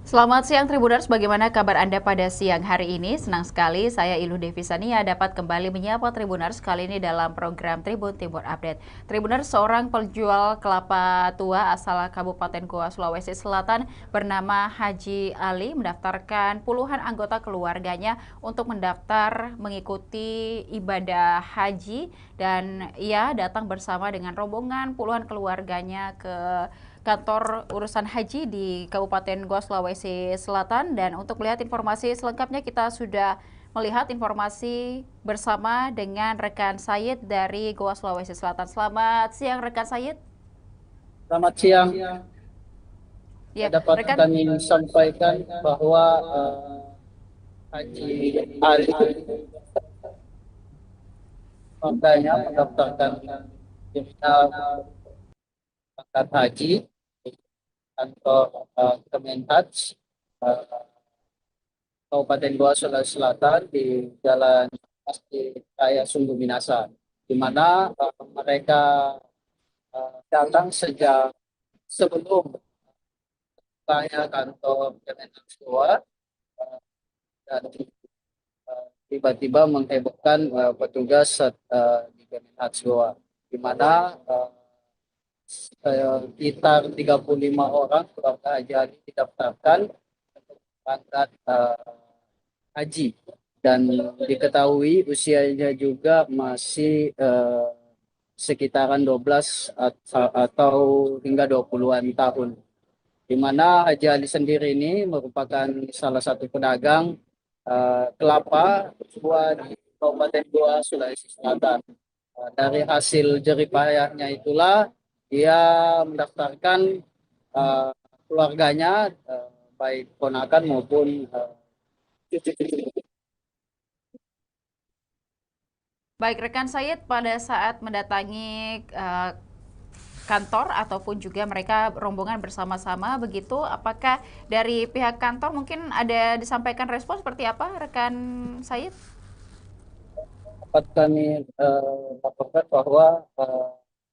Selamat siang Tribuners, bagaimana kabar Anda pada siang hari ini? Senang sekali saya Ilu Devisania dapat kembali menyapa Tribuners kali ini dalam program Tribun Timur Update. Tribuners, seorang penjual kelapa tua asal Kabupaten Goa, Sulawesi Selatan bernama Haji Ali mendaftarkan puluhan anggota keluarganya untuk mendaftar mengikuti ibadah haji dan ia datang bersama dengan rombongan puluhan keluarganya ke kantor urusan haji di Kabupaten Goa, Sulawesi Selatan. Dan untuk melihat informasi selengkapnya kita sudah melihat informasi bersama dengan rekan Sayid dari Goa, Sulawesi Selatan. Selamat siang rekan Sayid. Selamat siang. Ya, Dapat rekan. kami sampaikan bahwa Haji Ali makanya mendaftarkan dirinya angkat haji di kantor Kemenhaj eh, Kabupaten Goa Sulawesi Selatan di Jalan Masjid Raya Sungguh Minasa, di mana mereka datang sejak sebelum bukanya kantor Kemenhaj Goa, eh, dan tiba-tiba menghebohkan petugas di Kemenhaj Goa, di mana sekitar 35 orang keluarga haji Ali didaftarkan untuk berangkat haji, dan diketahui usianya juga masih sekitaran 12 atau hingga 20-an tahun, di mana Haji Ali sendiri ini merupakan salah satu pedagang kelapa tua di Kabupaten Goa, Sulawesi Selatan. Dari hasil jerih payahnya itulah dia mendaftarkan eh, keluarganya, baik ponakan maupun cucu-cucu. Baik rekan Sayid, pada saat mendatangi kantor ataupun juga mereka rombongan bersama-sama begitu, apakah dari pihak kantor mungkin ada disampaikan respon seperti apa rekan Sayid? Dapat kami laporkan bahwa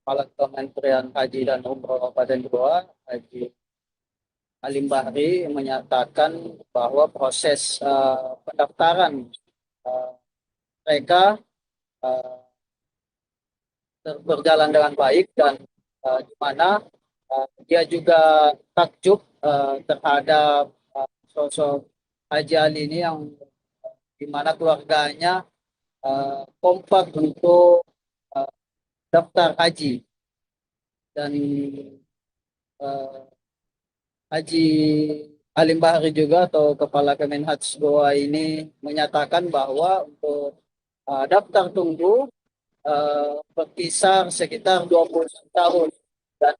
Kepala Kementerian Haji dan Umroh Kabupaten Goa, Haji Alim Bahri, menyatakan bahwa proses pendaftaran eh, mereka eh, berjalan dengan baik, dan di mana dia juga takjub terhadap sosok Haji Ali ini, yang di mana keluarganya kompak untuk eh, daftar haji, dan eh, Haji Alim Bahri juga atau Kepala Kemenhaj Goa ini menyatakan bahwa untuk daftar tunggu berkisar sekitar 20 tahun, dan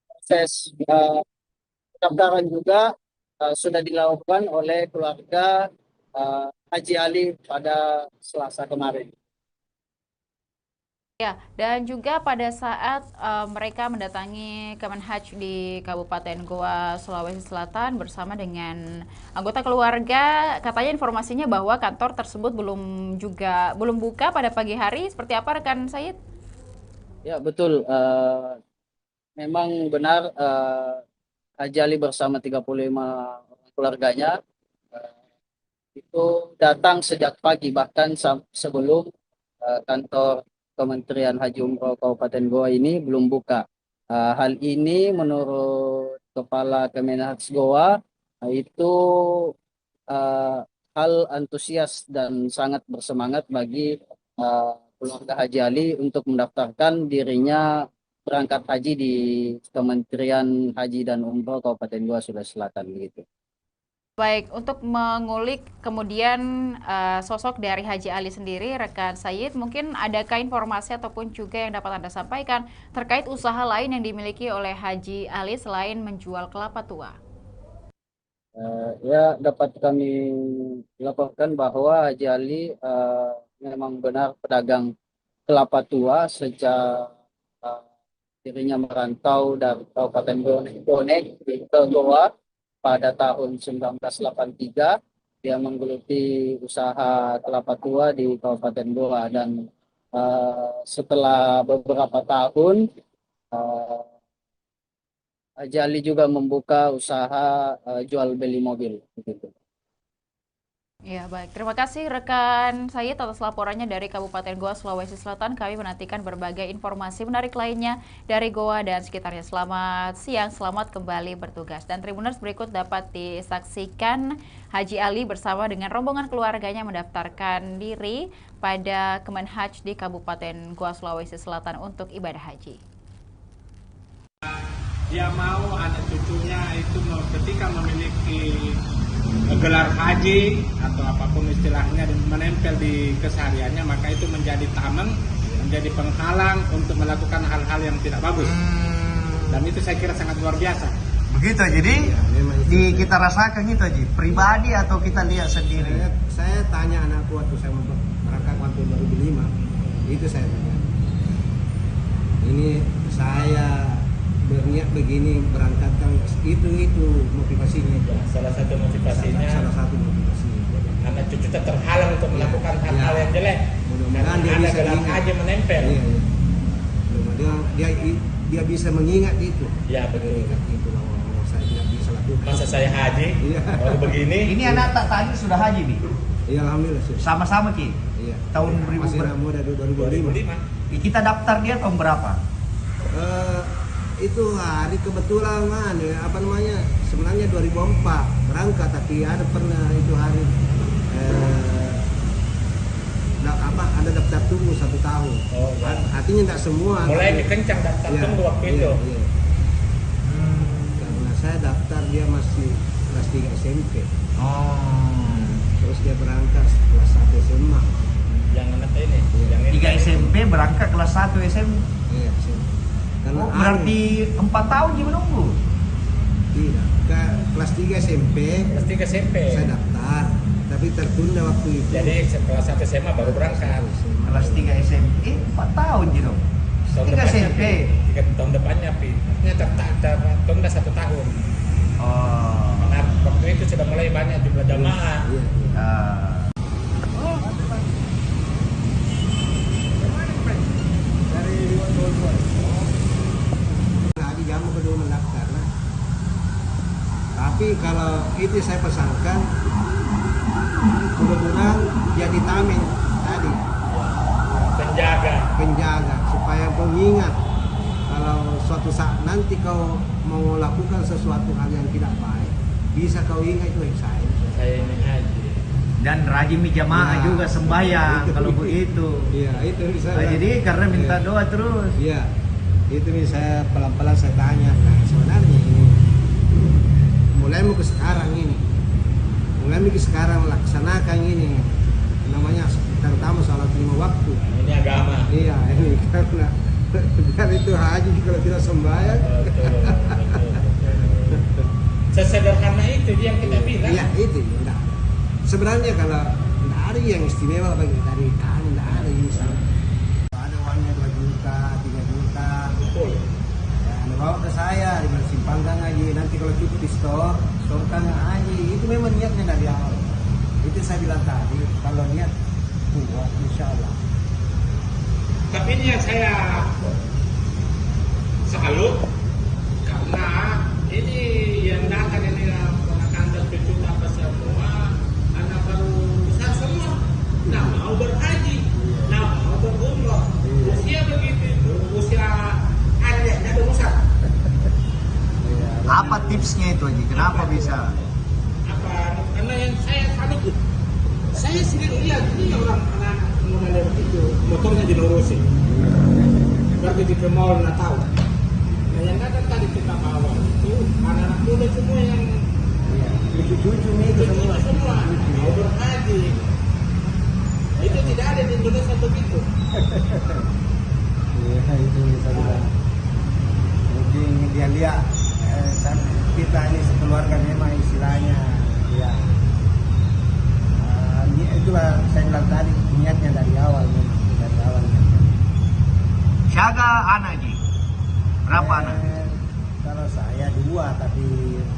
proses pendaftaran juga sudah dilakukan oleh keluarga Haji Ali pada Selasa kemarin. Ya, dan juga pada saat mereka mendatangi Kemenhaj di Kabupaten Goa, Sulawesi Selatan bersama dengan anggota keluarga, katanya informasinya bahwa kantor tersebut belum buka pada pagi hari. Seperti apa rekan Sayid? Ya, betul. Memang benar, Haji Ali bersama 35 orang keluarganya eh, itu datang sejak pagi, bahkan sebelum kantor Kementerian Haji Umroh Kabupaten Goa ini belum buka. Hal ini menurut Kepala Kemenhaj Goa itu eh, hal antusias dan sangat bersemangat bagi eh, keluarga Haji Ali untuk mendaftarkan dirinya berangkat haji di Kementerian Haji dan Umroh Kabupaten Goa Sulawesi Selatan gitu. Baik, untuk mengulik kemudian sosok dari Haji Ali sendiri, rekan Sayid, mungkin adakah informasi ataupun juga yang dapat Anda sampaikan terkait usaha lain yang dimiliki oleh Haji Ali selain menjual kelapa tua? Ya, dapat kami laporkan bahwa Haji Ali memang benar pedagang kelapa tua sejak eh, dirinya merantau dari Kabupaten Bonek ke Goa pada tahun 1983. Dia menggeluti usaha kelapa tua di Kabupaten Goa, dan setelah beberapa tahun eh, Jali juga membuka usaha jual beli mobil begitu. Ya, baik. Terima kasih rekan saya atas laporannya dari Kabupaten Goa, Sulawesi Selatan. Kami menantikan berbagai informasi menarik lainnya dari Goa dan sekitarnya. Selamat siang, selamat kembali bertugas. Dan Tribuners berikut dapat disaksikan Haji Ali bersama dengan rombongan keluarganya mendaftarkan diri pada Kemenhaj di Kabupaten Goa, Sulawesi Selatan untuk ibadah haji. Dia mau anak cucunya itu ketika memiliki gelar haji atau apapun istilahnya dan menempel di kesehariannya, maka itu menjadi tameng, menjadi penghalang untuk melakukan hal-hal yang tidak bagus. Dan itu saya kira sangat luar biasa. Begitu, jadi kita rasakan itu aja, pribadi atau kita lihat sendiri? Saya tanya anakku waktu saya berangkat waktu 2005, itu saya tanya. Ini saya berniat begini, berangkatkan itu motivasinya. Salah satu motivasinya, salah satu motivasinya. anak cucu terhalang untuk melakukan hal-hal yang jelek. Mudah-mudahan dia bisa gelar haji menempel. Iya, iya. Dia bisa mengingat itu. Ya betul. Mengingat itu bahwa saya tidak bisa lakukan. Masa saya haji, Iya. baru begini. Ini anak tak tadi sudah haji nih, Iya, alhamdulillah sih. sama-sama Ki. Iya. Tahun Masih anak muda 2005. Kita daftar dia tahun berapa? Itu hari kebetulan sebenarnya 2004 berangkat, tapi ada pernah itu hari ada daftar tunggu 1 tahun. Oh, ya. Artinya tidak semua. Mulai kencang daftar Iya, tunggu waktu itu. iya. Karena saya daftar dia masih kelas 3 SMP. Oh, Terus dia berangkat kelas 1 SMA. Yang anak ini, Iya. yang ini. 3 SMP berangkat kelas 1 SMP. Iya, SMP. Karena Oh, berarti 4 tahun dia menunggu. tidak. Kelas 3 SMP Kelas 3 SMP. saya daftar, tapi tertunda waktu itu. Jadi kelas 1 SMA baru berangkat. Kelas 3 SMP, 4 tahun gitu. Tahun 3 depannya, SMP. Pi. Tahun depannya, Pi. Artinya tertunda 1 tahun. Oh. Karena waktu itu sudah mulai banyak jumlah jamaah. Iya, iya. Ah. Haji jamu kedua mendaftar lah. Tapi kalau itu saya pesankan, mudah-mudahan jadi tameng tadi, penjaga supaya mengingat kalau suatu saat nanti kau mau lakukan sesuatu hal yang tidak baik, bisa kau ingat itu saya. Saya ini haji. Dan rajin jamaah Ya, juga sembahyang itu. kalau begitu. Iya, itu bisa. Nah, jadi karena minta doa terus. Iya, itu nih saya pelan-pelan saya tanya, nah sebenarnya ini mulai ke sekarang ini, laksanakan ini, namanya terutama sholat 5 waktu. Ini agama. Iya, ini karena dan itu haji kalau tidak sembahyang. Sesederhana itu dia yang kita bilang. Iya, itu enggak. Sebenarnya kalau enggak ada yang istimewa bagi dari kami, enggak ada ini. Ada uangnya 2 juta, 3 juta. Betul. Ya, Anda bawa ke saya, simpangkan aja. Nanti kalau cukup di storekan aja. Itu memang niatnya dari awal. Itu saya bilang tadi, kalau niat kuat, insya Allah. Tapi ini yang saya salut karena ini yang datang ini ponakan dan cucu apa semua anak baru besar semua. Nah mau berhaji, nah mau berumrah. Usia begitu, usia anaknya ada besar. Apa tipsnya itu Haji? Kenapa bisa? Apa? Karena yang saya salut, saya sendiri lihat ini orang anak muda itu motornya dilurusin. Pergi ke mall nggak tahu. Nah yang datang tadi kita bawa itu anak-anak muda semua yang Cucu-cucu itu semua. mau berhaji. Itu tidak ada di Indonesia begitu. Iya, itu bisa bilang. Mungkin dia lihat kita ini sekeluarga memang istilahnya ya. Itulah saya bilang tadi niatnya dari awal memang dari awal. Syaga anak Haji. Berapa anak? Kalau saya 2 tapi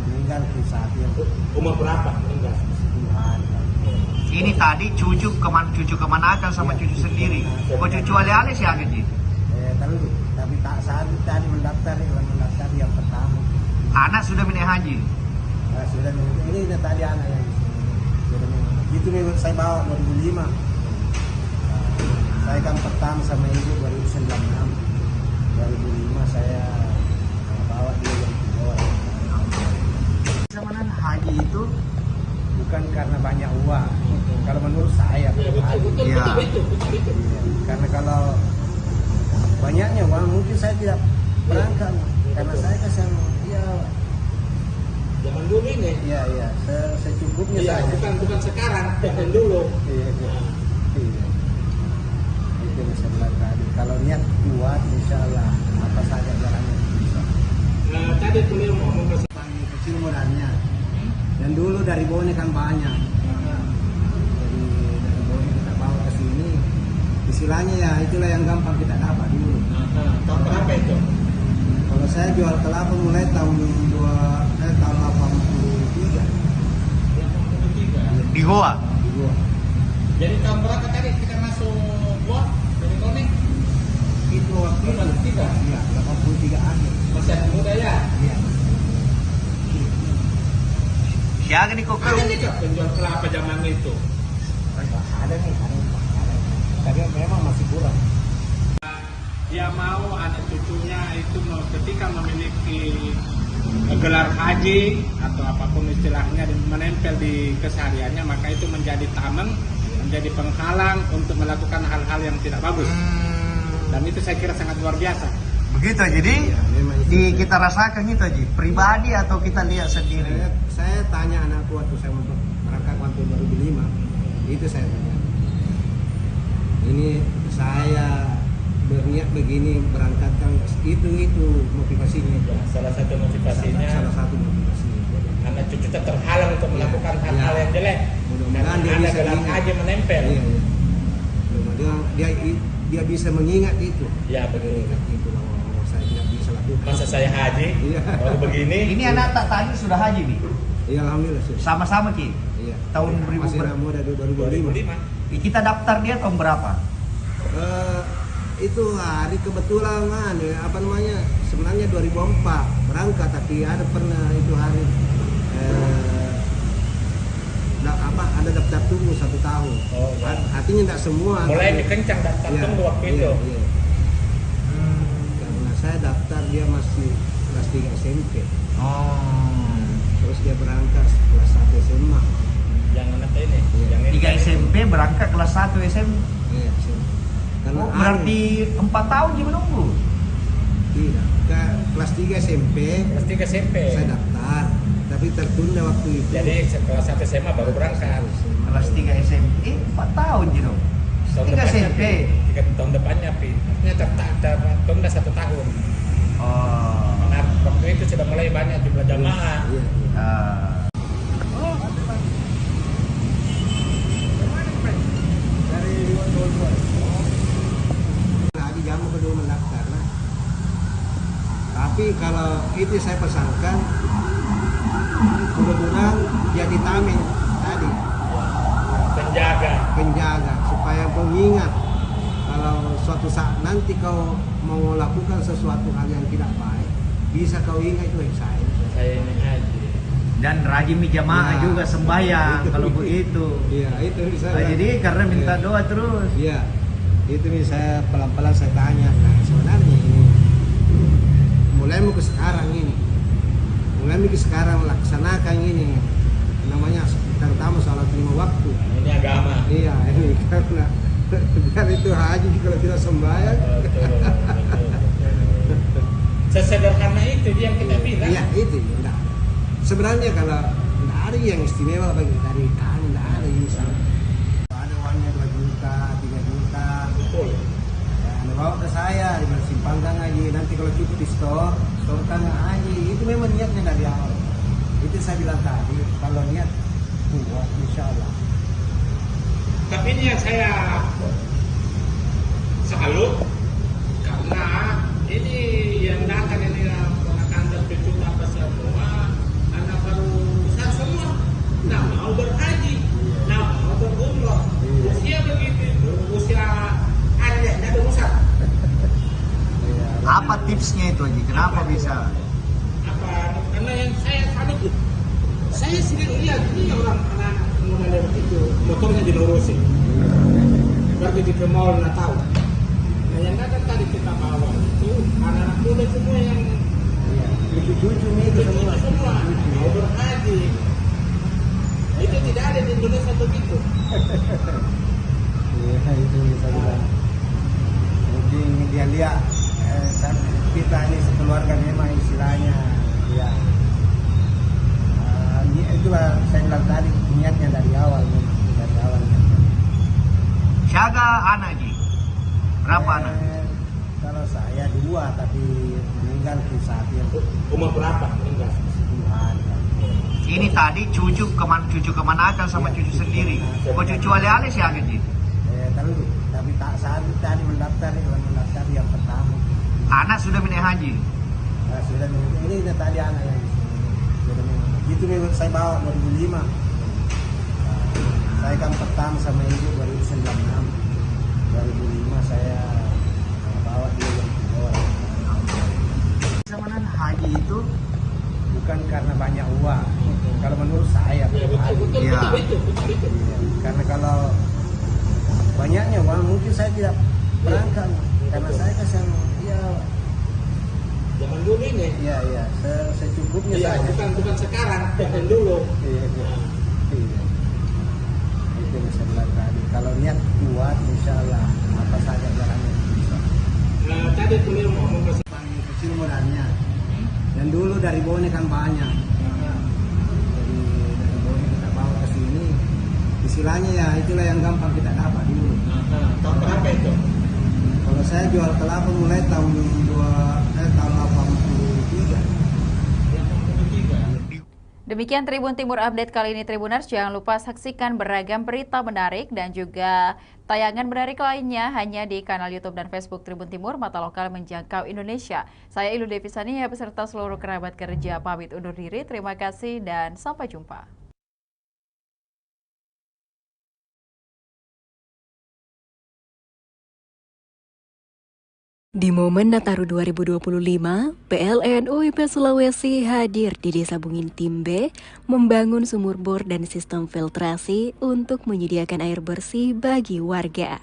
meninggal di saat yang Umur berapa? Enggak. Tuhan. Ini tadi cucu kemanakan sama cucu sendiri. Oh cucu ale-ale sih Haji. Tapi tak saat tadi mendaftar yang pertama. Anak sudah menaik haji. Nah, sudah ini tadi anak yang di sini. Itu memang saya bawa 2005. Saya kan pertama sama ibu 2009. 2005 saya bawa dia yang kedua. Sebenarnya haji itu bukan karena banyak uang. Kalau menurut saya, Betul. karena kalau banyaknya uang mungkin saya tidak berangkat. Karena saya kasih Zaman dulu ini. iya, secukupnya Iya, saja. bukan sekarang, zaman dulu. Iya. Itu yang saya bilang tadi. Kalau niat kuat, insya Allah apa saja jalannya bisa. Tadi beliau ngomong ke Panggil kecil modalnya. Dan dulu dari Bone kan banyak. Jadi dari Bone kita bawa ke sini. Istilahnya ya itulah yang gampang kita dapat dulu. tahun berapa itu? Kalau saya jual kelapa mulai tahun 83 Di Goa. di gua. Jadi tahun berapa tadi kita masuk Goa dari Kone? Itu waktu itu. 83? Iya, 83 akhir. Masih muda ya? Iya. Siapa nih kok? Ada nih Kak penjual kelapa zaman itu. Ada nih, ada. Tapi memang masih kurang. Dia mau anak cucunya itu ketika memiliki gelar haji atau apapun istilahnya dan menempel di kesehariannya, maka itu menjadi tameng, menjadi penghalang untuk melakukan hal-hal yang tidak bagus. Dan itu saya kira sangat luar biasa. Begitu, jadi Iya, memang itu. kita rasakan itu aja, pribadi atau kita lihat sendiri. Saya tanya anakku waktu saya berangkat waktu 2005, itu saya tanya. Ini saya berniat begini berangkatkan itu motivasinya. Salah satu motivasinya Salah satu motivasinya. anak cucu tak terhalang untuk melakukan Iya. hal-hal yang jelek. Mudah-mudahan dia Karena bisa gelar ingat. haji menempel. Iya. Mudah-mudahan dia bisa mengingat itu. Ya betul. Mengingat itu bahwa saya tidak bisa lakukan. Masa saya haji, Iya. baru begini. Ini anak tak tadi sudah haji nih, Iya, alhamdulillah sih. sama-sama Ki. Iya. Tahun Masih 2000 muda 2005. 2005. Kita daftar dia tahun berapa? Itu hari kebetulan sebenarnya 2004 berangkat, tapi ada pernah itu hari ada daftar tunggu 1 tahun. Oh, ya. Artinya tidak semua. Mulai kencang daftar Iya, tunggu waktu itu. iya. Karena saya daftar dia masih kelas 3 SMP, Oh, terus dia berangkat kelas 1 SMA. Yang anak ini, Iya. yang ini. 3 SMP berangkat kelas 1 SMP. Iya, SMP. Karena Oh, berarti 4 tahun dia menunggu. tidak ke kelas 3 SMP Kelas 3 SMP. saya daftar, tapi tertunda waktu itu. Jadi kelas 1 SMA baru berangkat. Kelas 3 SMP 4 tahun gitu. 3 SMP. 3 tahun depannya, Pi. Artinya tertunda 1 tahun. Oh. Karena waktu itu sudah mulai banyak jumlah jamaah. Iya, iya. Ah. Tadi jamu kedua mendaftar lah. Tapi kalau itu saya pesankan, mudah-mudahan jadi tameng tadi, penjaga supaya mengingat kalau suatu saat nanti kau mau lakukan sesuatu hal yang tidak baik, bisa kau ingat itu saya. Saya ini haji. Dan rajin jamaah Ya, juga sembahyang itu. kalau begitu. Iya, itu bisa. Nah, jadi karena minta doa terus. Iya, itu nih saya pelan-pelan saya tanya. Nah, sebenarnya ini mulai mau ke sekarang ini, laksanakan ini namanya terutama sholat 5 waktu. Ini agama. Iya, ini karena itu haji kalau tidak sembahyang. Betul. Sesederhana itu dia yang kita bilang. Iya, itu enggak. Sebenarnya kalau enggak ada yang istimewa bagi dari kami, enggak ada ini. Ada uangnya 2 juta, 3 juta. Betul. Ya, bawa ke saya, disimpankan aja. Nanti kalau cukup di storekan aja. Itu memang niatnya dari awal. Itu saya bilang tadi, kalau niat kuat, insya Allah. Tapi ini yang saya salut karena ini yang datang ini ponakan dan cucu apa semua anak baru besar semua, nah mau berhaji, nah mau berumrah, usia begitu, usia anaknya berusaha. Apa tipsnya itu Haji? Kenapa bisa? Apa? Karena yang saya salut itu. Saya sering lihat ini orang anak-anak model itu motornya dilurusin. Pergi ke mall nggak tahu. Nah yang datang tadi kita bawa itu anak-anak muda semua yang Cucu-cucu itu semua. mau berhaji. Nah, itu tidak ada di Indonesia begitu. Iya, itu bisa bilang. Mungkin dia lihat kan kita ini sekeluarga memang istilahnya ya. Itulah saya bilang tadi niatnya dari awal memang dari awal. Syaga anak Ji. Berapa anak? Kalau saya 2 tapi meninggal di saat yang Umur berapa meninggal? Tuhan. Ini tadi cucu kemanakan sama cucu sendiri. Kok cucu ale-ale sih Aga Ji? Tapi tak saat tadi mendaftar yang pertama. Anak sudah menaik haji. Nah, sudah ini tadi anak yang sudah itu memang saya bawa 2005. Saya kan pertama sama ibu 2006. 2005 saya bawa dia yang kedua. Zaman haji itu bukan karena banyak uang. Kalau menurut saya, Betul. karena kalau banyaknya uang mungkin saya tidak berangkat karena saya kesan ya Zaman dulu ini. iya secukupnya Iya, saja. bukan sekarang, zaman dulu. Iya. Itu yang saya bilang tadi. Kalau niat kuat, insya Allah apa saja jalannya bisa. Nah, tadi beliau ngomong ke Paling kecil modalnya. Dan dulu dari Bone kan banyak. Jadi dari Bone kita bawa ke sini. Istilahnya ya itulah yang gampang kita dapat dulu. tahun berapa itu? Kalau saya jual kelapa mulai tahun 83. Demikian Tribun Timur Update kali ini Tribuners. Jangan lupa saksikan beragam berita menarik dan juga tayangan menarik lainnya hanya di kanal YouTube dan Facebook Tribun Timur, mata lokal menjangkau Indonesia. Saya Ilu Devisania beserta seluruh kerabat kerja pamit undur diri. Terima kasih dan sampai jumpa. Di momen Nataru 2025, PLN UIP Sulawesi hadir di Desa Bungin Timbe membangun sumur bor dan sistem filtrasi untuk menyediakan air bersih bagi warga.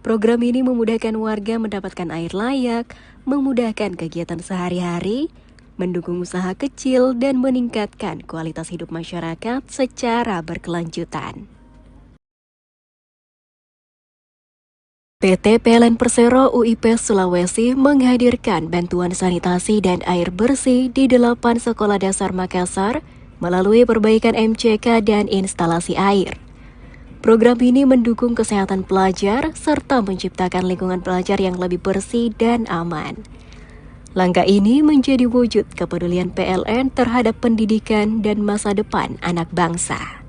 Program ini memudahkan warga mendapatkan air layak, memudahkan kegiatan sehari-hari, mendukung usaha kecil, dan meningkatkan kualitas hidup masyarakat secara berkelanjutan. PT PLN Persero UIP Sulawesi menghadirkan bantuan sanitasi dan air bersih di 8 sekolah dasar Makassar melalui perbaikan MCK dan instalasi air. Program ini mendukung kesehatan pelajar serta menciptakan lingkungan belajar yang lebih bersih dan aman. Langkah ini menjadi wujud kepedulian PLN terhadap pendidikan dan masa depan anak bangsa.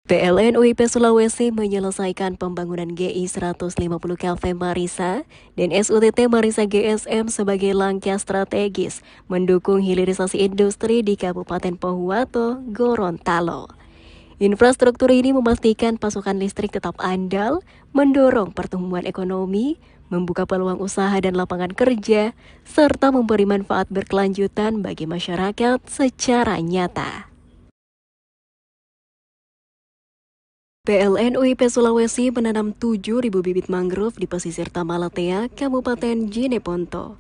PLN UIP Sulawesi menyelesaikan pembangunan GI 150 kV Marisa dan SUTT Marisa GSM sebagai langkah strategis mendukung hilirisasi industri di Kabupaten Pohuwato, Gorontalo. Infrastruktur ini memastikan pasokan listrik tetap andal, mendorong pertumbuhan ekonomi, membuka peluang usaha dan lapangan kerja, serta memberi manfaat berkelanjutan bagi masyarakat secara nyata. PLN UIP Sulawesi menanam 7.000 bibit mangrove di pesisir Tamalatea, Kabupaten Jeneponto.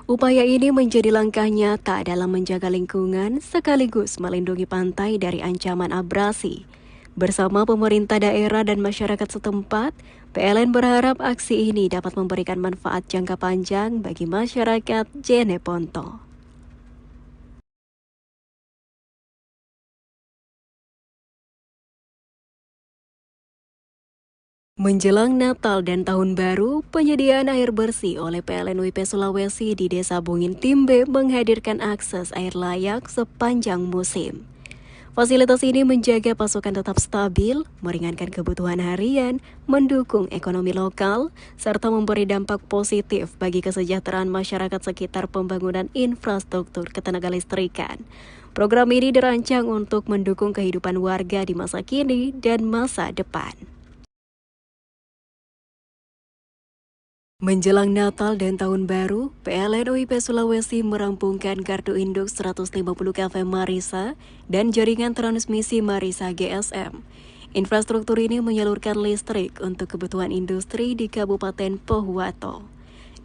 Upaya ini menjadi langkah nyata dalam menjaga lingkungan sekaligus melindungi pantai dari ancaman abrasi. Bersama pemerintah daerah dan masyarakat setempat, PLN berharap aksi ini dapat memberikan manfaat jangka panjang bagi masyarakat Jeneponto. Menjelang Natal dan Tahun Baru, penyediaan air bersih oleh PLN UIP Sulawesi di Desa Bungin Timbe menghadirkan akses air layak sepanjang musim. Fasilitas ini menjaga pasokan tetap stabil, meringankan kebutuhan harian, mendukung ekonomi lokal, serta memberi dampak positif bagi kesejahteraan masyarakat sekitar pembangunan infrastruktur ketenagalistrikan. Program ini dirancang untuk mendukung kehidupan warga di masa kini dan masa depan. Menjelang Natal dan Tahun Baru, PLN UIP Sulawesi merampungkan kartu induk 150 kV Marisa dan jaringan transmisi Marisa GSM. Infrastruktur ini menyalurkan listrik untuk kebutuhan industri di Kabupaten Pohuwato.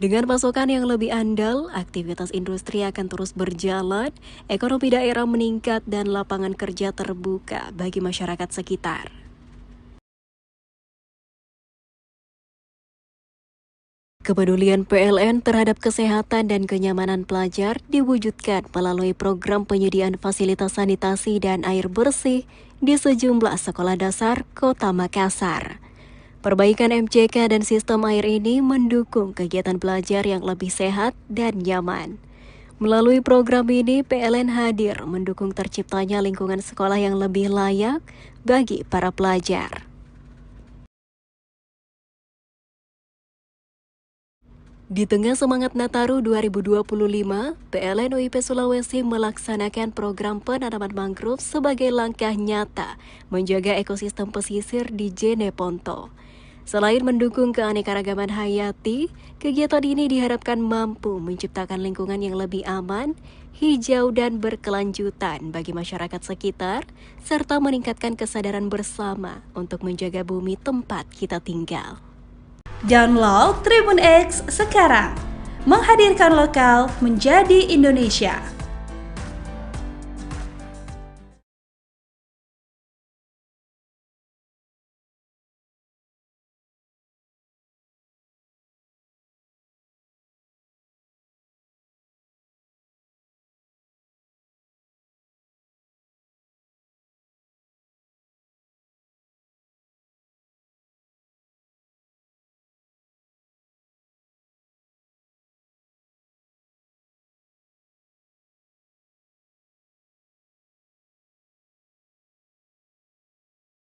Dengan pasokan yang lebih andal, aktivitas industri akan terus berjalan, ekonomi daerah meningkat dan lapangan kerja terbuka bagi masyarakat sekitar. Kepedulian PLN terhadap kesehatan dan kenyamanan pelajar diwujudkan melalui program penyediaan fasilitas sanitasi dan air bersih di sejumlah sekolah dasar Kota Makassar. Perbaikan MCK dan sistem air ini mendukung kegiatan belajar yang lebih sehat dan nyaman. Melalui program ini, PLN hadir mendukung terciptanya lingkungan sekolah yang lebih layak bagi para pelajar. Di tengah semangat Nataru 2025, PLN UIP Sulawesi melaksanakan program penanaman mangrove sebagai langkah nyata menjaga ekosistem pesisir di Jeneponto. Selain mendukung keanekaragaman hayati, kegiatan ini diharapkan mampu menciptakan lingkungan yang lebih aman, hijau dan berkelanjutan bagi masyarakat sekitar, serta meningkatkan kesadaran bersama untuk menjaga bumi tempat kita tinggal. Download Tribun X sekarang, menghadirkan lokal menjadi Indonesia.